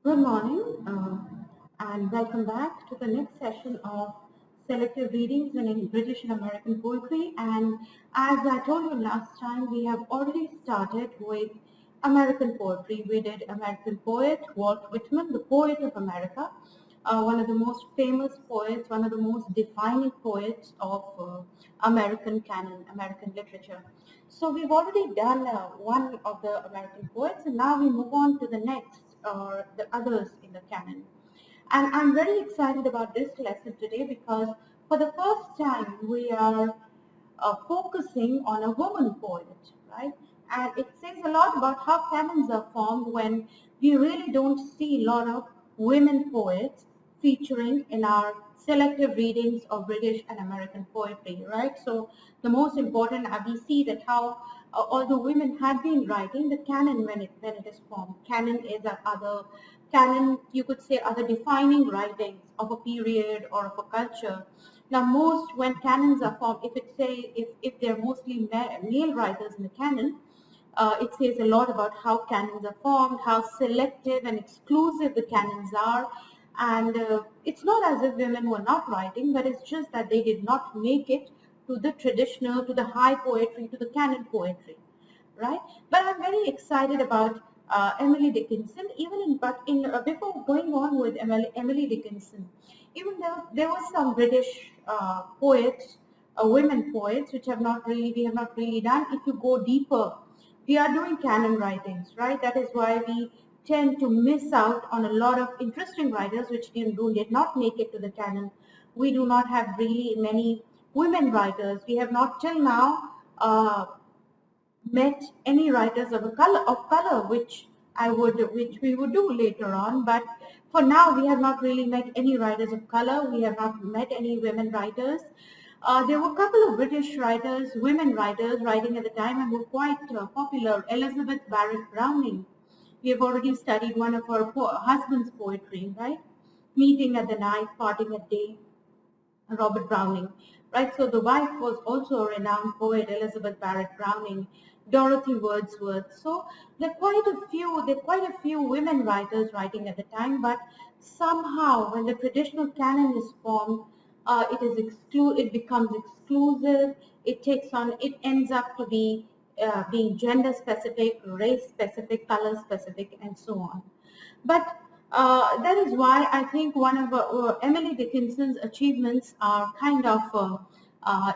Good morning, and welcome back to the next session of selective readings in British and American poetry. And as I told you last time, we have already started with American poetry. We did American poet Walt Whitman, the poet of America, one of the most famous poets, one of the most defining poets of American canon, American literature. So we've already done one of the American poets, and now we move on to the next, or the others in the canon. And I'm very excited about this lesson today because for the first time we are focusing on a woman poet, right? And it says a lot about how canons are formed when we really don't see a lot of women poets featuring in our selective readings of British and American poetry, right? So the most important, we see that how although women had been writing the canon when it is formed, canon is a other canon, you could say, other defining writings of a period or of a culture. Now, most when canons are formed, if they're mostly male writers in the canon, it says a lot about how canons are formed, how selective and exclusive the canons are. And it's not as if women were not writing, but it's just that they did not make it to the traditional, to the high poetry, to the canon poetry, right? But I'm very excited about Emily Dickinson. Before going on with Emily Dickinson, even though there was some British poets, women poets, which we have not really done. If you go deeper, we are doing canon writings, right? That is why we tend to miss out on a lot of interesting writers which did not make it to the canon. We do not have really many women writers. We have not till now met any writers of color, which we would do later on. But for now, we have not really met any writers of color. We have not met any women writers. There were a couple of British writers, women writers, writing at the time and were quite popular. Elizabeth Barrett Browning. We have already studied one of her husband's poetry, right? Meeting at the night, parting at day. Robert Browning, right? So the wife was also a renowned poet, Elizabeth Barrett Browning, Dorothy Wordsworth. So there are quite a few women writers writing at the time, but somehow when the traditional canon is formed, it becomes exclusive. It ends up to be being gender specific, race specific, color specific, and so on. But that is why I think one of Emily Dickinson's achievements are kind of,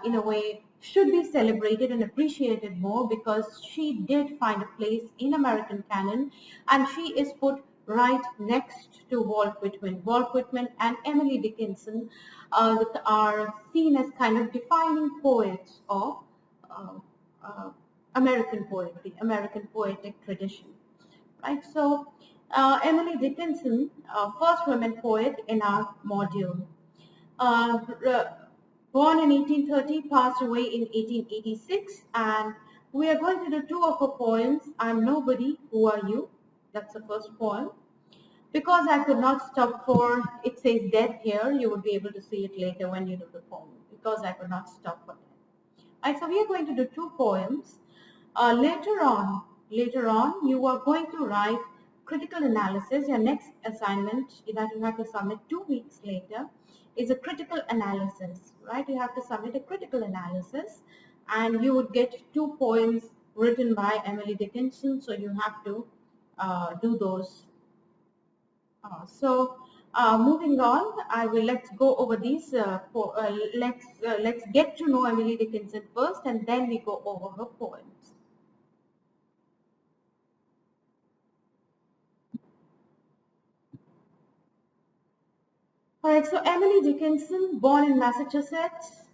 in a way, should be celebrated and appreciated more because she did find a place in American canon, and she is put right next to Walt Whitman. Walt Whitman and Emily Dickinson are seen as kind of defining poets of uh, uh, American poetry, American poetic tradition, right? So Emily Dickinson, first woman poet in our module. Uh, Born in 1830, passed away in 1886, and we are going to do two of her poems. I'm Nobody, Who Are You? That's the first poem. Because I could not stop for, it says death here, you would be able to see it later when you do the poem, because I could not stop for that. Right, so we are going to do two poems. Later on, you are going to write critical analysis. Your next assignment that you have to submit 2 weeks later is a critical analysis, right? You have to submit a critical analysis, and you would get two poems written by Emily Dickinson. So you have to do those. Moving on, let's go over these. Let's get to know Emily Dickinson first, and then we go over her poems. All right, so Emily Dickinson, born in Massachusetts,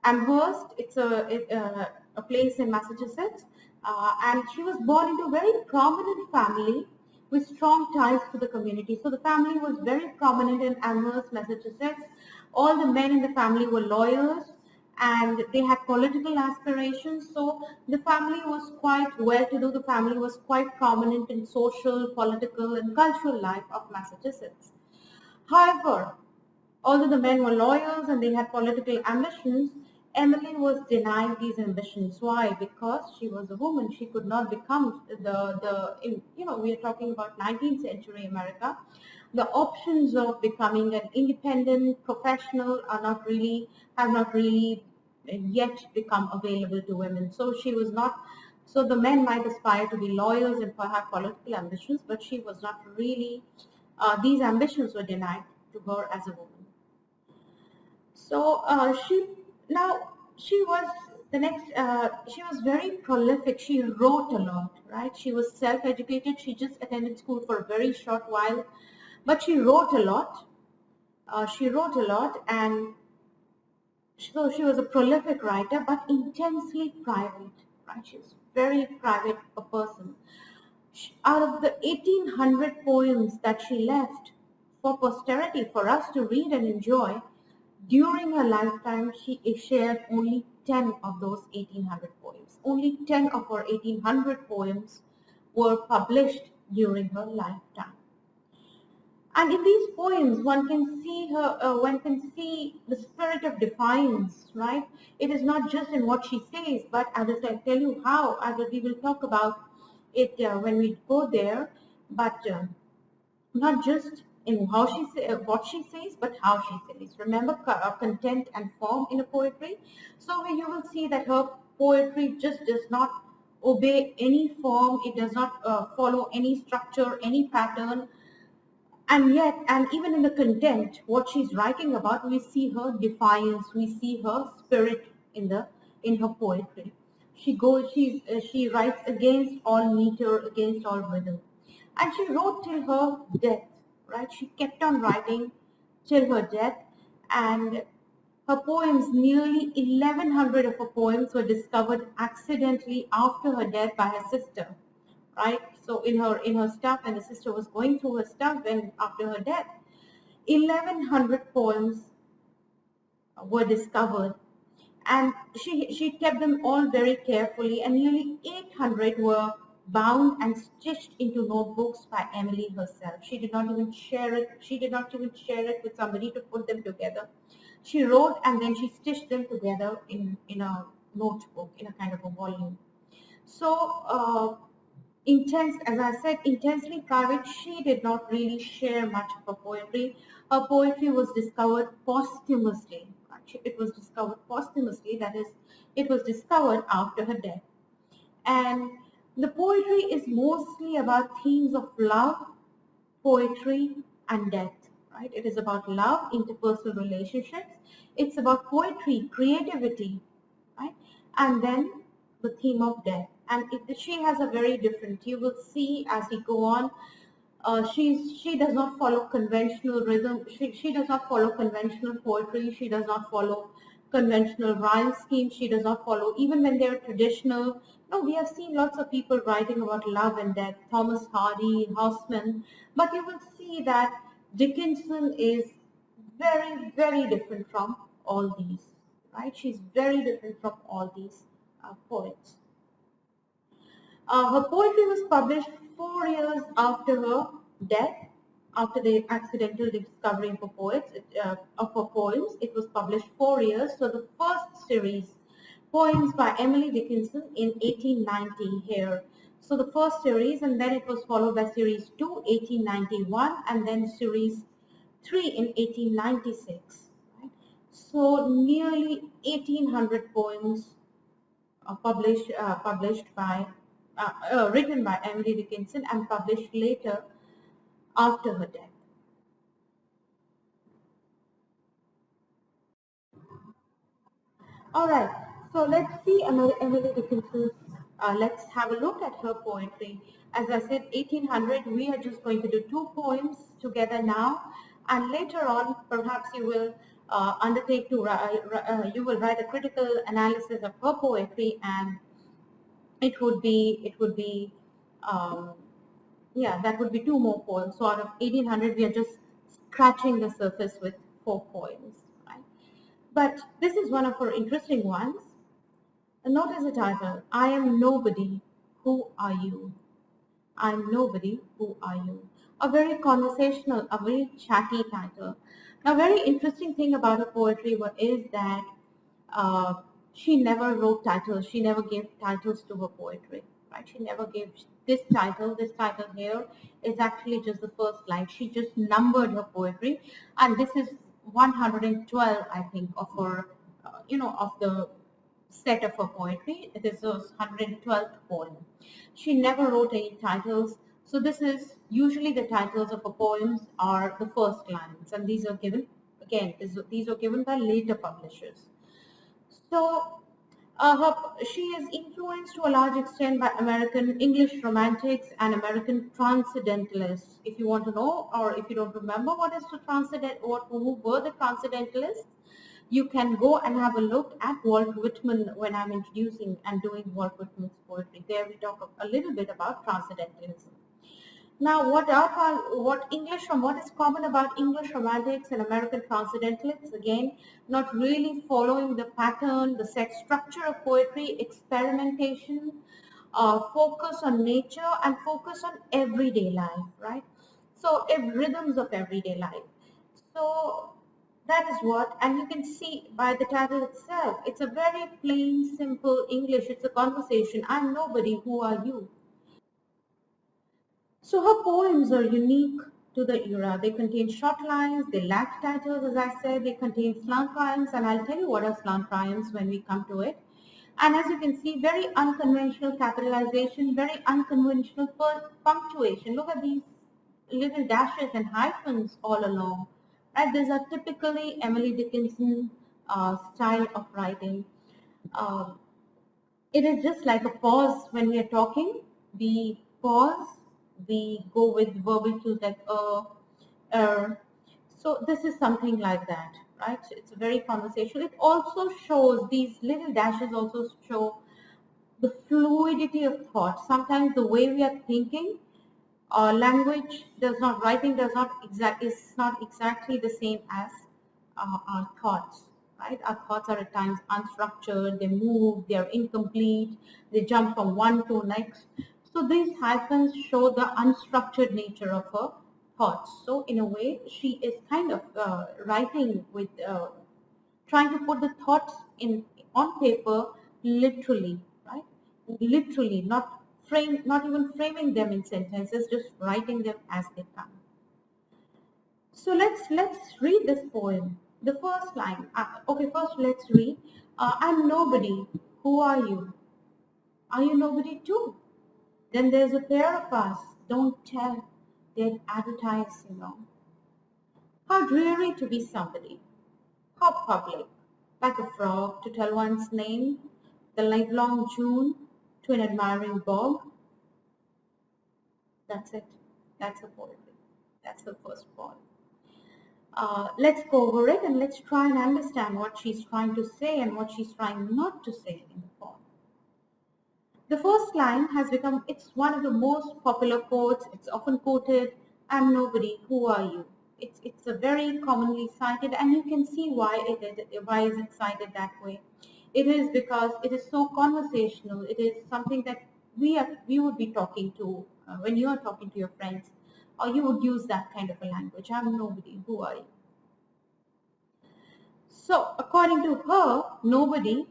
Amherst. It's a place in Massachusetts, and she was born into a very prominent family with strong ties to the community. So the family was very prominent in Amherst, Massachusetts. All the men in the family were lawyers, and they had political aspirations. So the family was quite well-to-do. The family was quite prominent in social, political, and cultural life of Massachusetts. However, although the men were lawyers and they had political ambitions, Emily was denied these ambitions. Why? Because she was a woman. She could not become we are talking about 19th century America. The options of becoming an independent professional have not really yet become available to women. So she was not, so the men might aspire to be lawyers and have political ambitions, but she was not really, these ambitions were denied to her as a woman. So she was she was very prolific. She wrote a lot, right? She was self-educated. She just attended school for a very short while, but she wrote a lot. And so she was a prolific writer, but intensely private, right? She was very private a person. Out of the 1800 poems that she left for posterity, for us to read and enjoy, during her lifetime, she shared only 10 of those 1800 poems. Only 10 of her 1800 poems were published during her lifetime. And in these poems, one can see the spirit of defiance, right? It is not just in what she says, but I will tell you how. We will talk about it when we go there. But not just in what she says, but how she says. Remember, content and form in a poetry. So you will see that her poetry just does not obey any form. It does not follow any structure, any pattern. And yet, and even in the content, what she's writing about, we see her defiance, we see her spirit in her poetry. She writes against all meter, against all rhythm, and she wrote till her death. Right, she kept on writing till her death, and her poems, nearly 1100 of her poems, were discovered accidentally after her death by her sister, right? So in her stuff, and the sister was going through her stuff, and after her death, 1100 poems were discovered, and she kept them all very carefully, and nearly 800 were bound and stitched into notebooks by Emily herself. She did not even share it. She did not even share it with somebody to put them together. She wrote and then she stitched them together in a notebook, in a kind of a volume. So intense, as I said, intensely private. She did not really share much of her poetry. Her poetry was discovered posthumously. It was discovered posthumously, that is, it was discovered after her death. And the poetry is mostly about themes of love, poetry, and death. Right? It is about love, interpersonal relationships. It's about poetry, creativity, right? And then the theme of death. And she has a very different, you will see as we go on, she does not follow conventional rhythm. She does not follow conventional poetry. She does not follow conventional rhyme schemes. She does not follow, even when they're traditional. No, we have seen lots of people writing about love and death, Thomas Hardy, Houseman, but you will see that Dickinson is very, very different from all these, right? She's very different from all these poets. Her poetry was published 4 years after her death, after the accidental discovery of her poems. It was published 4 years. So the first series, Poems by Emily Dickinson, in 1890 here. So the first series, and then it was followed by series 2, 1891, and then series 3 in 1896. Right? So nearly 1800 poems written by Emily Dickinson and published later after her death. All right, so let's see Emily Dickinson's, let's have a look at her poetry. As I said, 1800, we are just going to do 2 poems together now, and later on, perhaps you will undertake to, you will write a critical analysis of her poetry, and it would be, yeah, that would be 2 more poems. So out of 1800, we are just scratching the surface with 4 poems, right? But this is one of her interesting ones. And notice the title, I Am Nobody, Who Are You? I Am Nobody, Who Are You? A very conversational, a very chatty title. Now, very interesting thing about her poetry is that she never wrote titles. She never gave titles to her poetry, right? She never gave this title. This title here is actually just the first line. She just numbered her poetry, and this is 112, I think, of her, of the set of her poetry. It is her 112th poem. She never wrote any titles. So this is usually the titles of her poems are the first lines, and these are given again. These are given by later publishers. So she is influenced to a large extent by American English romantics and American transcendentalists. If you want to know, or if you don't remember who were the transcendentalists, you can go and have a look at Walt Whitman when I'm introducing and doing Walt Whitman's poetry. There we talk a little bit about transcendentalism. Now, what is common about English romantics and American transcendentalists? Again, not really following the pattern, the set structure of poetry, experimentation, focus on nature, and focus on everyday life, right? So, rhythms of everyday life. So, that is what, and you can see by the title itself, it's a very plain, simple English. It's a conversation. I'm nobody. Who are you? So her poems are unique to the era. They contain short lines, they lack titles, as I said, they contain slant rhymes, and I'll tell you what are slant rhymes when we come to it. And as you can see, very unconventional capitalization, very unconventional punctuation. Look at these little dashes and hyphens all along. Right? These are typically Emily Dickinson style of writing. Um, it is just like a pause when we are talking. We pause, we go with verbal cues like so this is something like that, right? It's very conversational. It also shows, these little dashes also show the fluidity of thought. Sometimes the way we are thinking, writing does not is not exactly the same as our thoughts, right? Our thoughts are at times unstructured, they move, they are incomplete, they jump from one to next. So these hyphens show the unstructured nature of her thoughts. So in a way, she is kind of writing with, trying to put the thoughts in on paper literally, right? Literally, not even framing them in sentences, just writing them as they come. So let's read this poem. The first line. Okay, first let's read. I'm nobody. Who are you? Are you nobody too? Then there's a pair of us. Don't tell. They'd advertise, How dreary to be somebody. How public. Like a frog to tell one's name. The livelong June to an admiring bog. That's it. That's the poetry. That's the first poem. Let's go over it and let's try and understand what she's trying to say and what she's trying not to say in the poem. The first line has become, it's one of the most popular quotes. It's often quoted, I'm nobody, who are you? It's a very commonly cited, and you can see why is it cited that way. It is because it is so conversational. It is something that we would be talking to when you are talking to your friends, or you would use that kind of a language. I'm nobody, who are you? So according to her,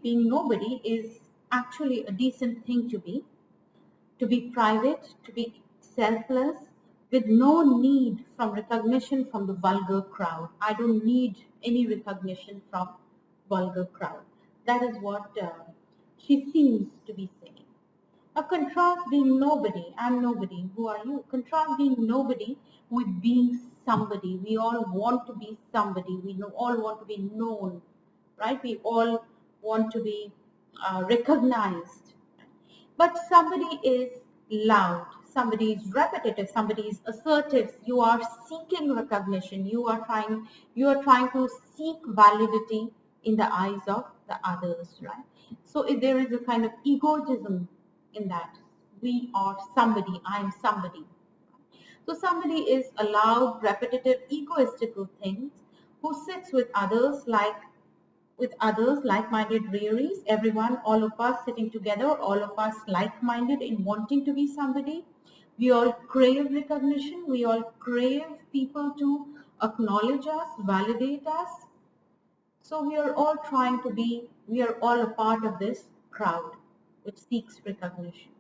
being nobody is actually a decent thing to be private, to be selfless, with no need from recognition from the vulgar crowd. I don't need any recognition from vulgar crowd. That is what she seems to be saying. Now contrast being nobody, I'm nobody, who are you? Contrast being nobody with being somebody. We all want to be somebody. All want to be known, right? We all want to be recognized. But somebody is loud, somebody is repetitive, somebody is assertive. You are seeking recognition. You are trying to seek validity in the eyes of the others, right? So if there is a kind of egotism in that, we are somebody, I am somebody. So somebody is a loud, repetitive, egoistical thing who sits with others like-minded rearies, everyone, all of us sitting together, all of us like-minded in wanting to be somebody. We all crave recognition. We all crave people to acknowledge us, validate us. So we are all trying to be We are all a part of this crowd which seeks recognition.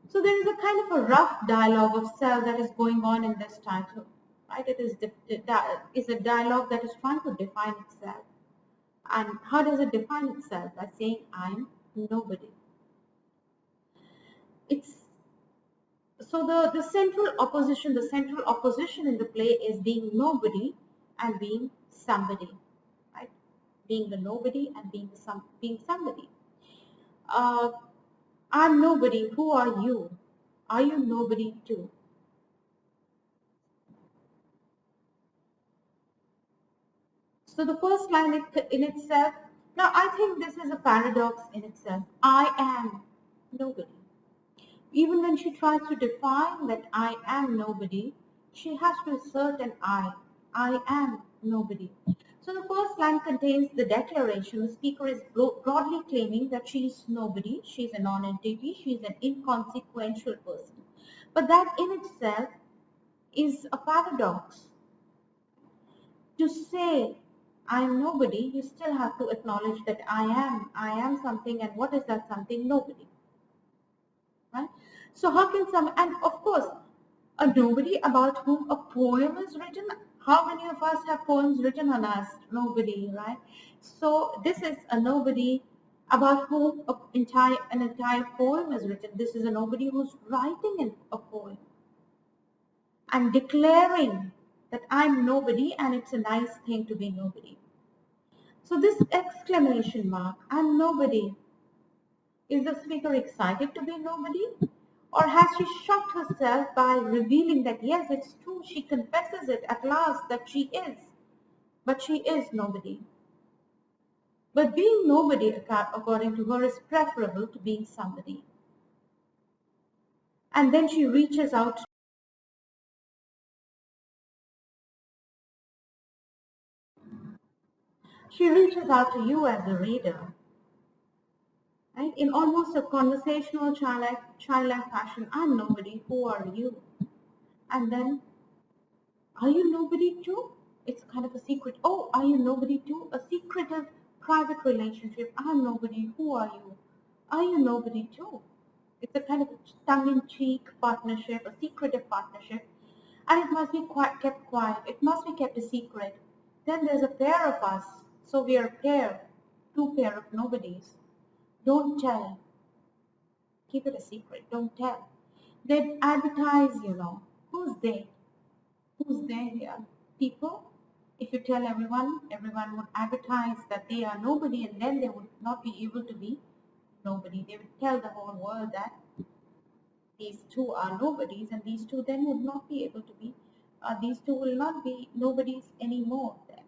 So there is a kind of a rough dialogue of self that is going on in this title, right? It is a dialogue that is trying to define itself. And how does it define itself? By saying, I'm nobody. It's so the central opposition in the play is being nobody and being somebody, right? Being the nobody and being somebody. Uh, I'm nobody. Who are you? Are you nobody too? So the first line in itself, now I think this is a paradox in itself. I am nobody. Even when she tries to define that I am nobody, she has to assert an I. I am nobody. So the first line contains the declaration. The speaker is broadly claiming that she is nobody, she is a non-entity, she is an inconsequential person. But that in itself is a paradox. To say I am nobody, you still have to acknowledge that I am something, and what is that something? Nobody. Right? So how can and of course, a nobody about whom a poem is written. How many of us have poems written on us? Nobody, right? So this is a nobody about whom an entire poem is written. This is a nobody who's writing a poem and declaring that I'm nobody and it's a nice thing to be nobody. So this exclamation mark, I'm nobody, is the speaker excited to be nobody? Or has she shocked herself by revealing that yes, it's true, she confesses it at last that she is, but she is nobody. But being nobody, according to her, is preferable to being somebody. And then she reaches out. She reaches out to you as the reader, right? In almost a conversational, childlike fashion. I'm nobody. Who are you? And then, are you nobody too? It's kind of a secret. Oh, are you nobody too? A secretive, private relationship. I'm nobody. Who are you? Are you nobody too? It's a kind of tongue-in-cheek partnership, a secretive partnership, and it must be kept quiet. It must be kept a secret. Then there's a pair of us, so we are a pair, two pair of nobodies. Don't tell. Keep it a secret. Don't tell. They advertise, Who's they? Who's they here? People? If you tell everyone, everyone would advertise that they are nobody, and then they would not be able to be nobody. They would tell the whole world that these two are nobodies, and these two then would not be able to be, these two will not be nobodies anymore then.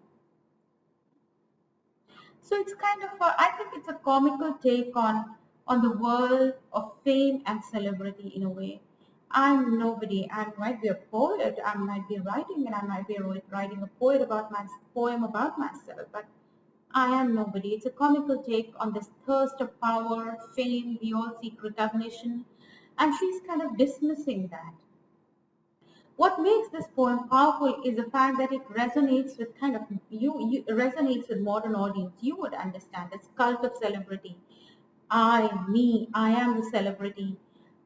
So it's kind of, I think it's a comical take on the world of fame and celebrity in a way. I'm nobody. I might be a poet. I might be writing, and I might be writing a poem about myself. But I am nobody. It's a comical take on this thirst of power, fame. We all seek recognition, and she's kind of dismissing that. What makes this poem powerful is the fact that it resonates with you resonates with modern audience. You would understand this cult of celebrity. I am the celebrity.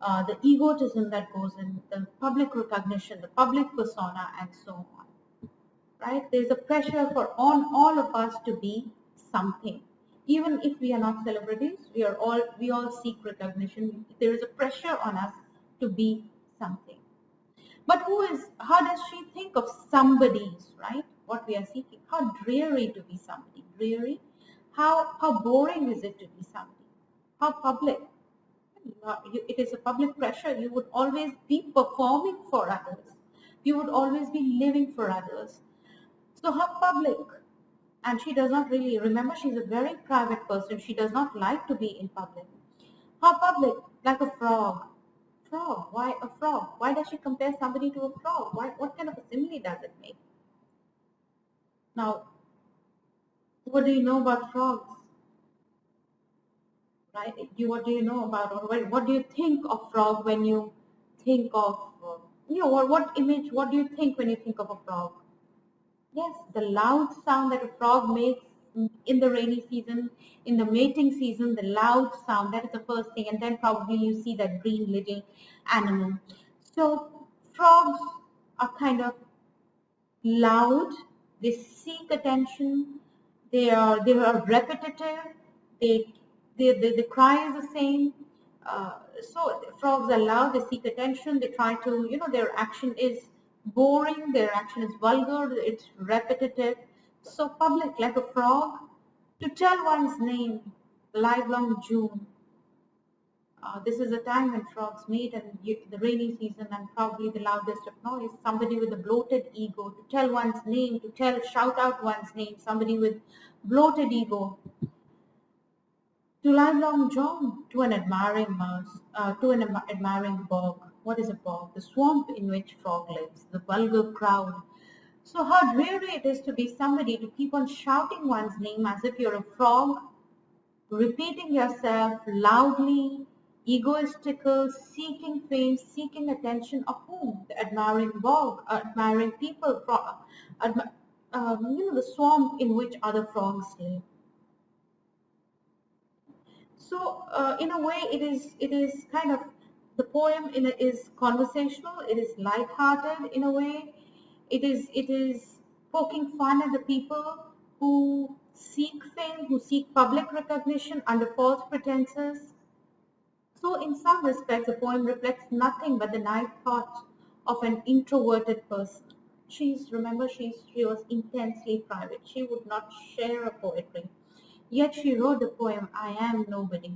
The egotism that goes in, the public recognition, the public persona, and so on. Right? There's a pressure on all of us to be something. Even if we are not celebrities, we all seek recognition. There is a pressure on us to be something. But how does she think of somebody's, right? What we are seeking. How dreary to be somebody. Dreary. How boring is it to be somebody? How public. It is a public pressure. You would always be performing for others. You would always be living for others. So how public? And she does not really, remember, she's a very private person. She does not like to be in public. How public? Like a frog. Frog. Why a frog? Why does she compare somebody to a frog? What kind of a simile does it make? Now, what do you know about frogs? Right? What do you know about, or what do you think of frog when you think of, what image, what do you think when you think of a frog? Yes, the loud sound that a frog makes in the rainy season, in the mating season, the loud sound, that is the first thing. And then probably you see that green little animal. So frogs are kind of loud, they seek attention, they are repetitive, they the cry is the same. So frogs are loud, they seek attention, they try to, their action is boring, their action is vulgar, it's repetitive. So public, like a frog, to tell one's name, livelong June. This is a time when frogs meet, and the rainy season, and probably the loudest of noise. Somebody with a bloated ego to tell one's name, shout out one's name. Somebody with bloated ego to livelong John, to an admiring mouse, to an admiring bog. What is a bog? The swamp in which frog lives, the vulgar crowd. So how dreary it is to be somebody to keep on shouting one's name as if you're a frog, repeating yourself loudly, egoistical, seeking fame, seeking attention of whom? The admiring bog, admiring people, the swamp in which other frogs live. So, in a way, it is kind of, the poem is conversational. It is light-hearted in a way. It is poking fun at the people who seek fame, who seek public recognition under false pretenses. So, in some respects, the poem reflects nothing but the night thoughts of an introverted person. Remember, she was intensely private. She would not share her poetry. Yet she wrote the poem, I Am Nobody.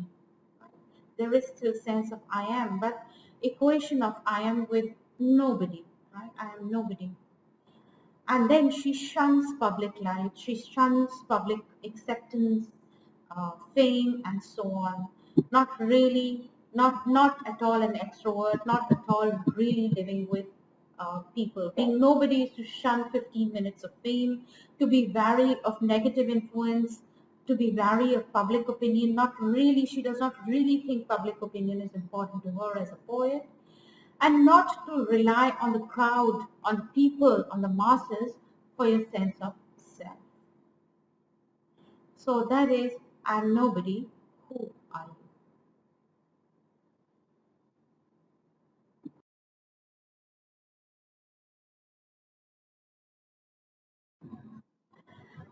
There is still a sense of I am, but equation of I am with nobody, right? I am nobody. And then she shuns public life, she shuns public acceptance, fame, and so on. Not really, not at all an extrovert, not at all really living with people. Being nobody is to shun 15 minutes of fame, to be wary of negative influence, to be wary of public opinion. Not really, she does not really think public opinion is important to her as a poet, and not to rely on the crowd, on people, on the masses for your sense of self. So that is, I'm nobody, who are you?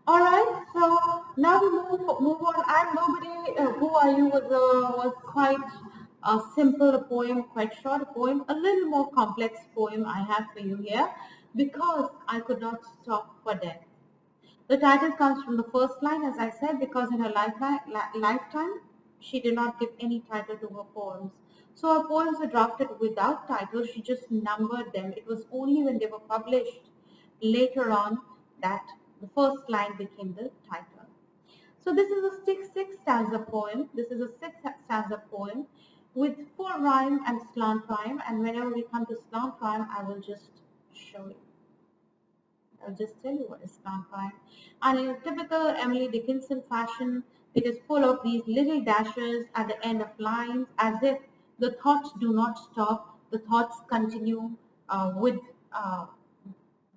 All right, so now we move on. I'm nobody. Who are you? Was quite a simple poem, quite short poem. A little more complex poem I have for you here, because I could not stop for death. The title comes from the first line, as I said, because in her lifetime she did not give any title to her poems. So her poems were drafted without titles. She just numbered them. It was only when they were published later on that the first line became the title. So this is a six stanza poem. This is a six stanza poem with full rhyme and slant rhyme. And whenever we come to slant rhyme, I will just show you. I'll just tell you what is slant rhyme. And in a typical Emily Dickinson fashion, it is full of these little dashes at the end of lines, as if the thoughts do not stop. The thoughts continue with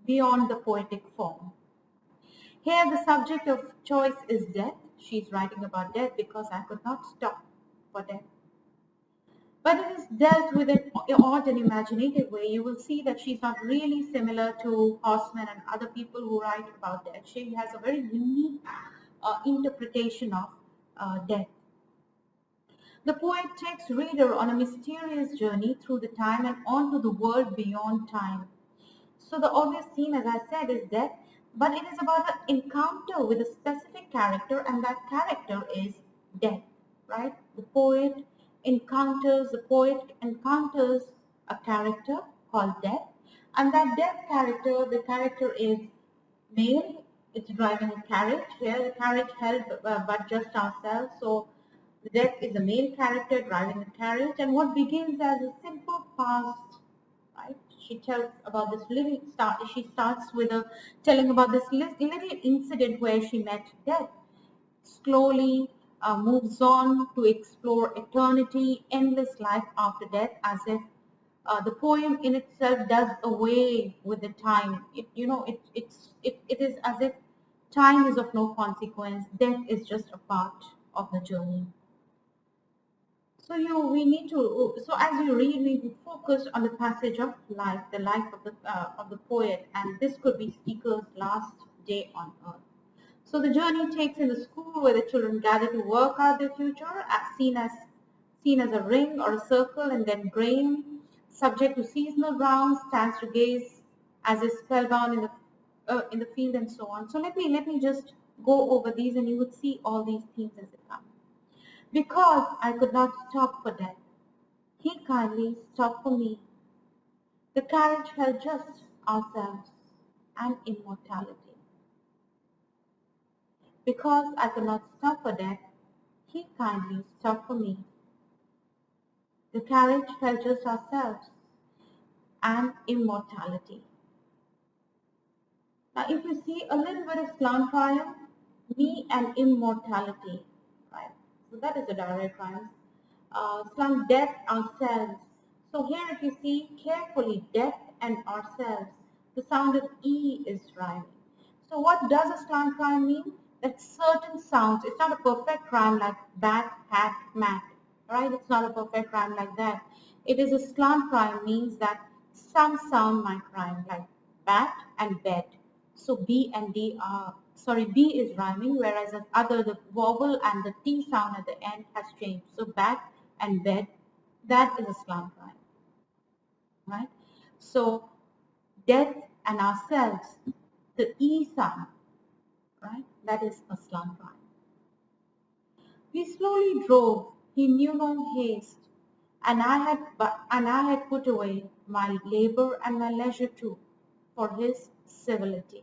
beyond the poetic form. Here, the subject of choice is death. She's writing about death because I could not stop for death. But it is dealt with in odd and imaginative way. You will see that she's not really similar to Horseman and other people who write about death. She has a very unique interpretation of death. The poet takes reader on a mysterious journey through the time and onto the world beyond time. So the obvious theme, as I said, is death, but it is about an encounter with a specific character, and that character is death, right? The poet encounters a character called death, and that death character, the character is male. It's driving a carriage. Here, the carriage held but just ourselves. So the death is a male character driving a carriage, and what begins as a simple past, right? She tells about this little start. She starts with telling about this little incident where she met death. Slowly moves on to explore eternity, endless life after death, as if the poem in itself does away with the time. It is as if Time is of no consequence. Death is just a part of the journey. So as you read, we focus on the passage of life, the life of the poet, and this could be Speaker's last day on earth. So the journey takes in the school where the children gather to work out their future, seen as a ring or a circle, and then grain, subject to seasonal rounds, stands to gaze as is spellbound in the field, and so on. So let me just go over these, and you would see all these themes as they come. Because I could not stop for death, he kindly stopped for me. The carriage held just ourselves and immortality. Because I could not stop for death, he kindly stopped for me. The carriage held just ourselves and immortality. Now, if you see a little bit of slant rhyme, me and immortality, right? So that is a direct rhyme. Slant death, ourselves. So here, if you see carefully, death and ourselves, the sound of E is rhyming. So what does a slant rhyme mean? That certain sounds, it's not a perfect rhyme like bat, hat, mat, right? It's not a perfect rhyme like that. It is a slant rhyme, means that some sound might rhyme like bat and bed. So B and D are, B is rhyming, whereas the vowel and the T sound at the end has changed. So bat and bed, that is a slant rhyme, right? So death and ourselves, the E sound, right? That is a slant rhyme. We slowly drove, he knew no haste, and I had put away my labor and my leisure too, for his civility.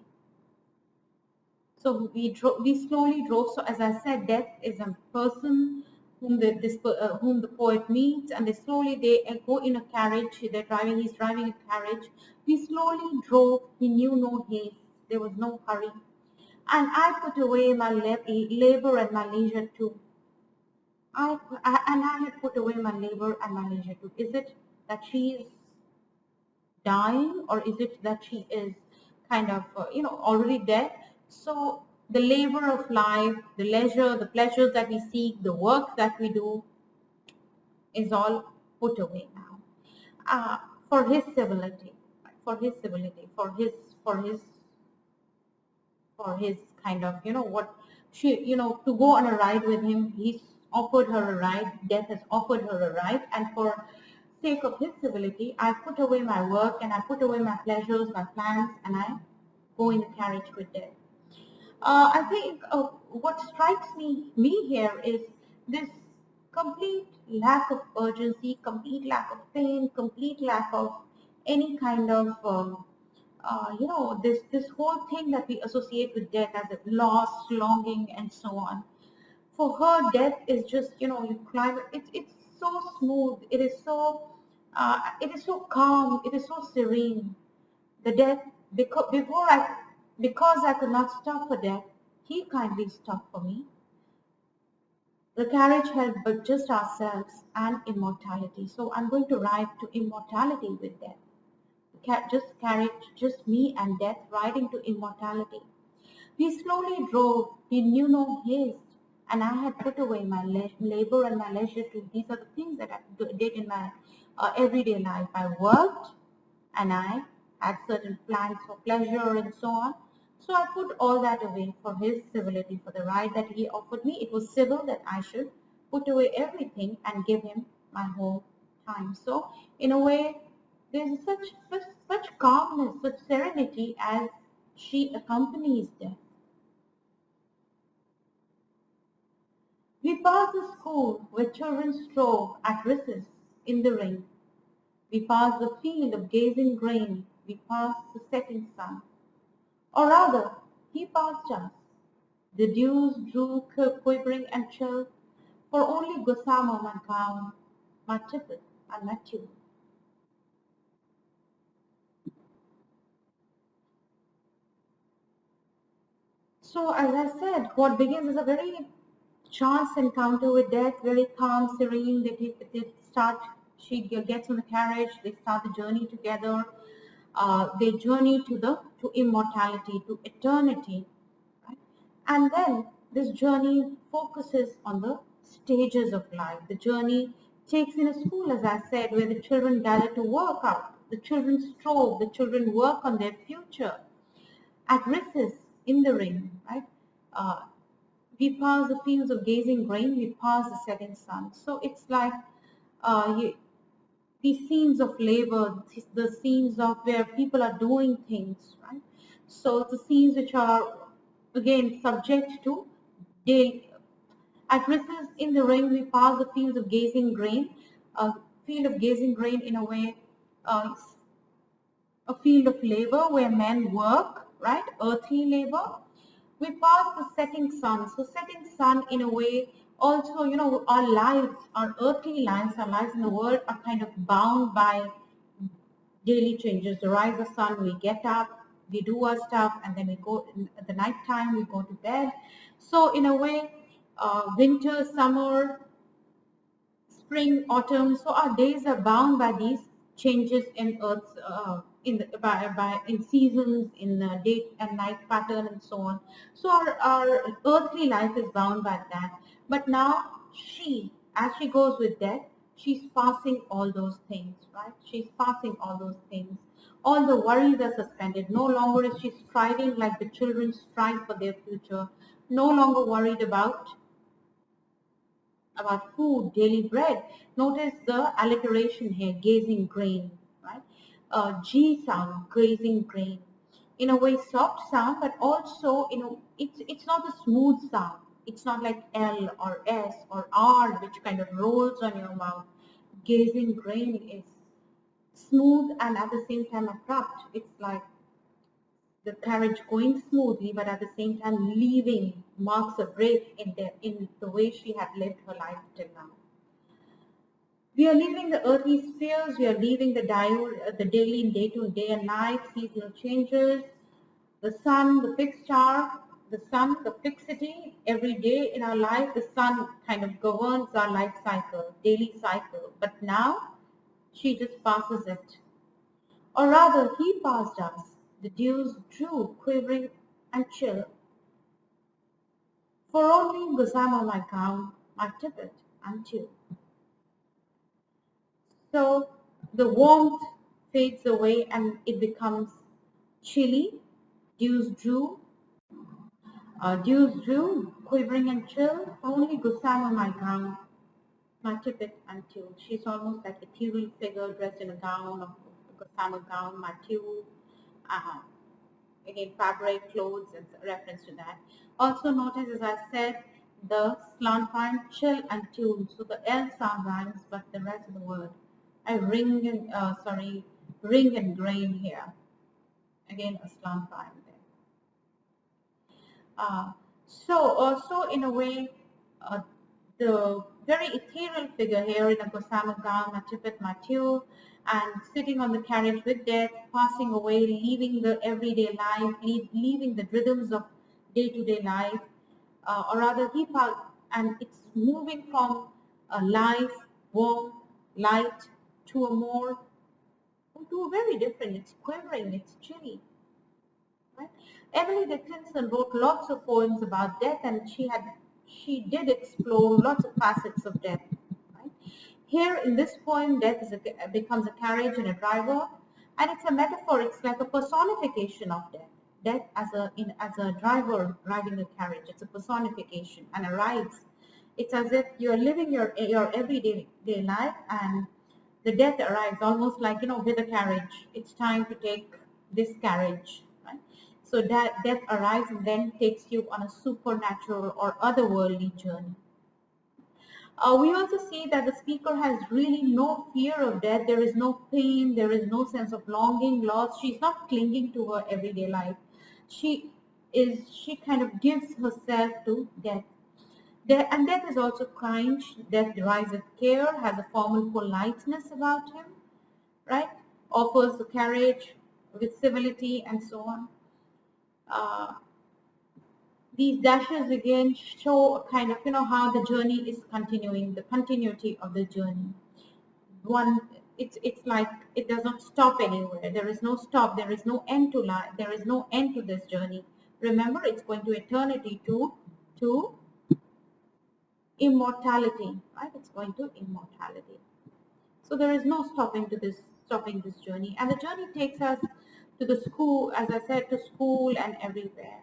So we slowly drove. So as I said, death is a person whom the poet meets, and they go in a carriage. He's driving a carriage. We slowly drove. He knew no haste. There was no hurry, and I put away my labor and my leisure too. I had put away my labor and my leisure too. Is it that she is dying, or is it that she is kind of already dead? So the labor of life, the leisure, the pleasures that we seek, the work that we do is all put away now, for his civility, for his civility, for his kind of what she to go on a ride with him. He's offered her a ride. Death has offered her a ride, and for sake of his civility, I put away my work and I put away my pleasures, my plans, and I go in the carriage with death. I think what strikes me here is this complete lack of urgency, complete lack of pain, complete lack of any kind of this whole thing that we associate with death as a loss, longing, and so on. For her, death is just you climb. It's so smooth. It is so calm. It is so serene. The death because I could not stop for death, he kindly stopped for me. The carriage held but just ourselves and immortality. So I'm going to ride to immortality with death. Just me and death riding to immortality. We slowly drove. He knew no haste, and I had put away my labor and my leisure too. These are the things that I did in my everyday life. I worked, and I had certain plans for pleasure and so on. So I put all that away for his civility, for the ride that he offered me. It was civil that I should put away everything and give him my whole time. So in a way, there's such calmness, such serenity as she accompanies death. We passed the school where children strove at recess in the ring. We passed the field of gazing grain. We passed the setting sun. Or rather, he passed us. The dews drew quivering and chill, for only Gossamer my gown, my tippet, and my tune. So as I said, what begins as a very chance encounter with death, very calm, serene. She gets on the carriage, they start the journey together. They journey to immortality, to eternity. Right? And then this journey focuses on the stages of life. The journey takes in a school, as I said, where the children gather to work out, the children strove, the children work on their future. At recess, in the ring, right? Uh, we pass the fields of gazing grain, we pass the setting sun. So it's like the scenes of labor, the scenes of where people are doing things, right? So the scenes which are again subject to day. At recess in the rain, we pass the fields of gazing grain. A field of gazing grain, in a way, uh, a field of labor where men work, right? Earthly labor. We pass the setting sun. So setting sun, in a way, also, our lives, our earthly lives, our lives in the world are kind of bound by daily changes. The rise of sun, we get up, we do our stuff, and then we go, at the night time, we go to bed. So in a way, winter, summer, spring, autumn. So our days are bound by these changes in Earth's in seasons, in the day and night pattern, and so on. So our earthly life is bound by that. But now as she goes with death, she's passing all those things, right? She's passing all those things. All the worries are suspended. No longer is she striving like the children strive for their future. No longer worried about food, daily bread. Notice the alliteration here, gazing grain, right? G sound, grazing grain. In a way, soft sound, but also, it's not a smooth sound. It's not like L or S or R, which kind of rolls on your mouth. Gazing grain is smooth and at the same time abrupt. It's like the carriage going smoothly, but at the same time leaving marks of break in the way she had lived her life till now. We are leaving the earthly spheres, we are leaving the daily day-to-day and night, seasonal changes, the sun, the fixed star, the sun, the fixity. Every day in our life, the sun kind of governs our life cycle, daily cycle. But now, she just passes it. Or rather, he passed us. The dews drew, quivering and chill. For only gossamer my gown, my tippet and chill. So the warmth fades away and it becomes chilly. Dews drew, quivering and chill. Only gossamer my gown, my tippet and tulle. She's almost like a ethereal figure dressed in a gown of a gossamer gown, my tulle. Again, fabric, clothes, and reference to that. Also notice, as I said, the slant rhyme, chill and tune. So the L sound rhymes, but the rest of the word. I ring and grain here. Again, a slant rhyme there. So also in a way, the very ethereal figure here in a gossamer gown, my tippet, my tulle, and sitting on the carriage with death, passing away, leaving the everyday life, leaving the rhythms of day-to-day life, or rather he passed, and it's moving from a life, warm, light, to a very different, it's quivering, it's chilly. Right? Emily Dickinson wrote lots of poems about death, and she did explore lots of facets of death. Right? Here in this poem, death becomes a carriage and a driver, and it's a metaphor. It's like a personification of death. Death as a driver driving a carriage. It's a personification and arrives. It's as if you're living your everyday life, and the death arrives almost like with a carriage. It's time to take this carriage. Right? So that death arrives and then takes you on a supernatural or otherworldly journey. We also see that the speaker has really no fear of death. There is no pain. There is no sense of longing, loss. She's not clinging to her everyday life. She kind of gives herself to death. And death is also kind. Death derives with care, has a formal politeness about him, right? Offers the carriage with civility and so on. These dashes again show a kind of, how the journey is continuing, the continuity of the journey. It's like it does not stop anywhere. There is no stop. There is no end to life. There is no end to this journey. Remember, it's going to eternity to immortality, right? It's going to immortality. So there is no stopping this journey, and the journey takes us to the school, as I said, to school and everywhere.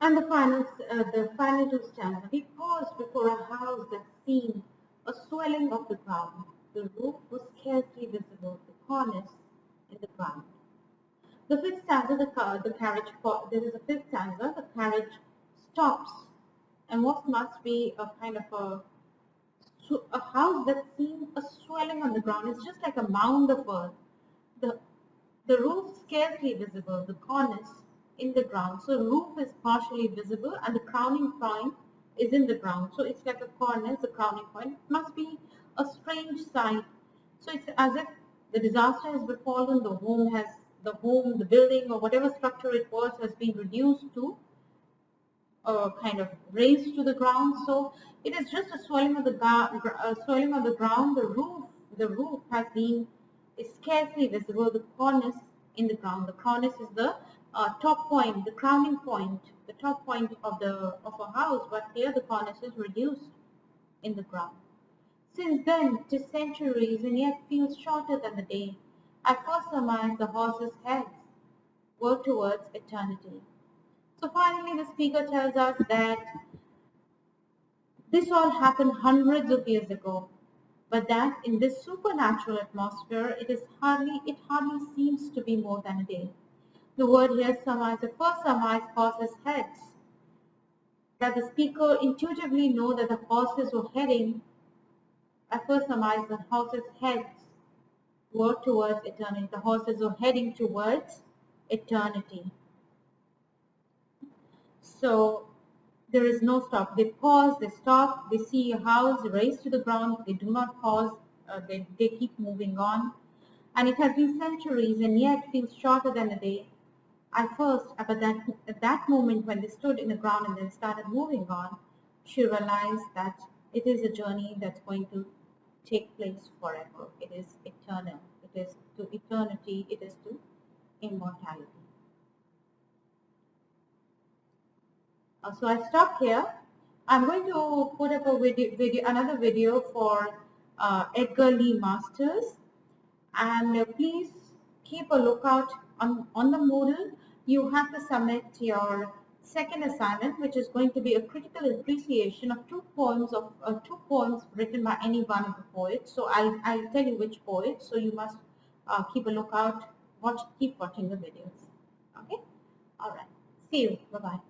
And the final two stanza. We paused before a house that seemed a swelling of the ground. The roof was scarcely visible, the cornice in the ground. The fifth stanza, the carriage. There is a fifth stanza. The carriage stops, and what must be a kind of a house that seems a swelling on the ground. It's just like a mound of earth. The the roof scarcely visible, the cornice in the ground. So roof is partially visible and the crowning point is in the ground. So it's like a cornice, the crowning point. It must be a strange sight. So it's as if the disaster has befallen, the building or whatever structure it was has been reduced to kind of raised to the ground. So it is just a swelling of swelling on the ground. The roof has been is scarcely visible. The cornice in the ground. The cornice is the top point, the crowning point, the top point of a house. But here the cornice is reduced in the ground. Since then, 'tis centuries, and yet feels shorter than the day. I first surmised the horses' heads were towards eternity. So finally, the speaker tells us that this all happened hundreds of years ago, but that in this supernatural atmosphere, it hardly seems to be more than a day. The word here surmise, the first surmise, horses' heads, that the speaker intuitively know that the horses were heading. I first surmise the horses' heads were towards eternity. The horses were heading towards eternity. So there is no stop. They pause, they stop, they see a house raised to the ground, they do not pause, they keep moving on. And it has been centuries and yet feels shorter than a day. At that moment when they stood in the ground and then started moving on, she realized that it is a journey that's going to take place forever. It is eternal. It is to eternity. It is to immortality. So I stop here. I'm going to put up another video for Edgar Lee Masters, and please keep a lookout on the Moodle. You have to submit your second assignment, which is going to be a critical appreciation of two poems written by any one of the poets. So I'll tell you which poet. So you must keep a lookout. Keep watching the videos. Okay. All right. See you. Bye bye.